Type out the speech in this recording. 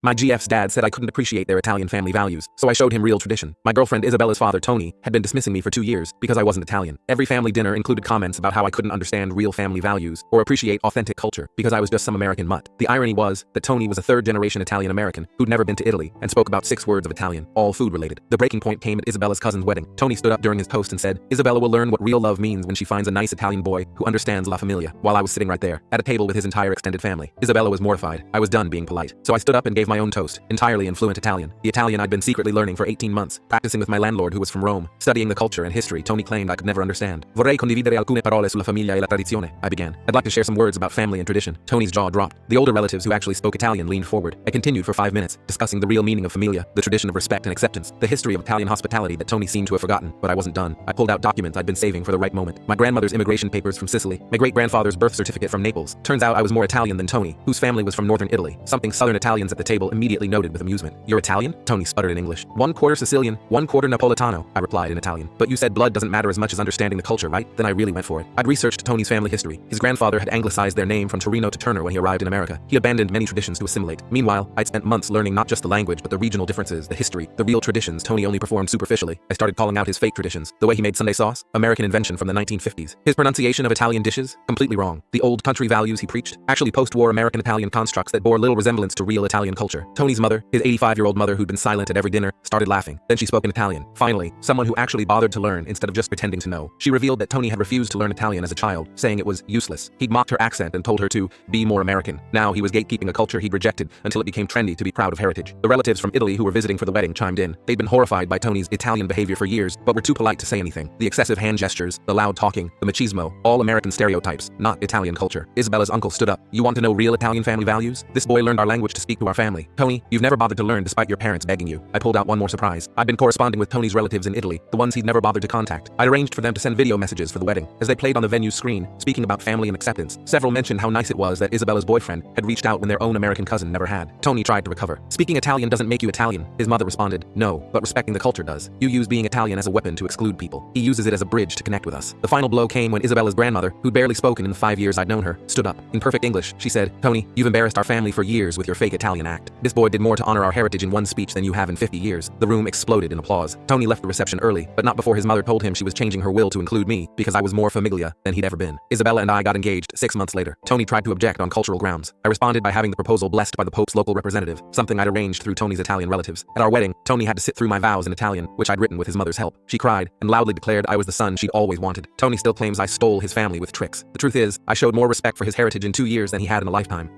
My GF's dad said I couldn't appreciate their Italian family values, so I showed him real tradition. My girlfriend Isabella's father, Tony, had been dismissing me for 2 years because I wasn't Italian. Every family dinner included comments about how I couldn't understand real family values or appreciate authentic culture because I was just some American mutt. The irony was that Tony was a third-generation Italian American who'd never been to Italy and spoke about 6 words of Italian, all food-related. The breaking point came at Isabella's cousin's wedding. Tony stood up during his toast and said, "Isabella will learn what real love means when she finds a nice Italian boy who understands La Familia," while I was sitting right there, at a table with his entire extended family. Isabella was mortified. I was done being polite. So I stood up and gave my own toast, entirely in fluent Italian. The Italian I'd been secretly learning for 18 months, practicing with my landlord who was from Rome, studying the culture and history Tony claimed I could never understand. "Vorrei condividere alcune parole sulla famiglia e la tradizione," I began. "I'd like to share some words about family and tradition." Tony's jaw dropped. The older relatives who actually spoke Italian leaned forward. I continued for 5 minutes, discussing the real meaning of familia, the tradition of respect and acceptance, the history of Italian hospitality that Tony seemed to have forgotten, but I wasn't done. I pulled out documents I'd been saving for the right moment. My grandmother's immigration papers from Sicily, my great-grandfather's birth certificate from Naples. Turns out I was more Italian than Tony, whose family was from northern Italy, something southern Italians at the table immediately noted with amusement. "You're Italian?" Tony sputtered in English. "1/4 Sicilian, 1/4 Napolitano," I replied in Italian. "But you said blood doesn't matter as much as understanding the culture, right?" Then I really went for it. I'd researched Tony's family history. His grandfather had anglicized their name from Torino to Turner when he arrived in America. He abandoned many traditions to assimilate. Meanwhile, I'd spent months learning not just the language but the regional differences, the history, the real traditions Tony only performed superficially. I started calling out his fake traditions. The way he made Sunday sauce, American invention from the 1950s. His pronunciation of Italian dishes, completely wrong. The old country values he preached, actually post-war American Italian constructs that bore little resemblance to real Italian culture. Tony's mother, his 85-year-old mother who'd been silent at every dinner, started laughing. Then she spoke in Italian. Finally, someone who actually bothered to learn instead of just pretending to know. She revealed that Tony had refused to learn Italian as a child, saying it was useless. He'd mocked her accent and told her to be more American. Now he was gatekeeping a culture he'd rejected until it became trendy to be proud of heritage. The relatives from Italy who were visiting for the wedding chimed in. They'd been horrified by Tony's Italian behavior for years, but were too polite to say anything. The excessive hand gestures, the loud talking, the machismo, all American stereotypes, not Italian culture. Isabella's uncle stood up. "You want to know real Italian family values? This boy learned our language to speak to our family. Tony, you've never bothered to learn despite your parents begging you." I pulled out one more surprise. I'd been corresponding with Tony's relatives in Italy, the ones he'd never bothered to contact. I'd arranged for them to send video messages for the wedding. As they played on the venue's screen, speaking about family and acceptance, several mentioned how nice it was that Isabella's boyfriend had reached out when their own American cousin never had. Tony tried to recover. "Speaking Italian doesn't make you Italian," his mother responded. "No, but respecting the culture does. You use being Italian as a weapon to exclude people. He uses it as a bridge to connect with us." The final blow came when Isabella's grandmother, who'd barely spoken in the 5 years I'd known her, stood up. In perfect English, she said, "Tony, you've embarrassed our family for years with your fake Italian act. This boy did more to honor our heritage in one speech than you have in 50 years. The room exploded in applause. Tony left the reception early, but not before his mother told him she was changing her will to include me because I was more familia than he'd ever been. Isabella and I got engaged 6 months later. Tony tried to object on cultural grounds. I responded by having the proposal blessed by the Pope's local representative, something I'd arranged through Tony's Italian relatives. At our wedding, Tony had to sit through my vows in Italian, which I'd written with his mother's help. She cried and loudly declared I was the son she'd always wanted. Tony still claims I stole his family with tricks. The truth is, I showed more respect for his heritage in 2 years than he had in a lifetime.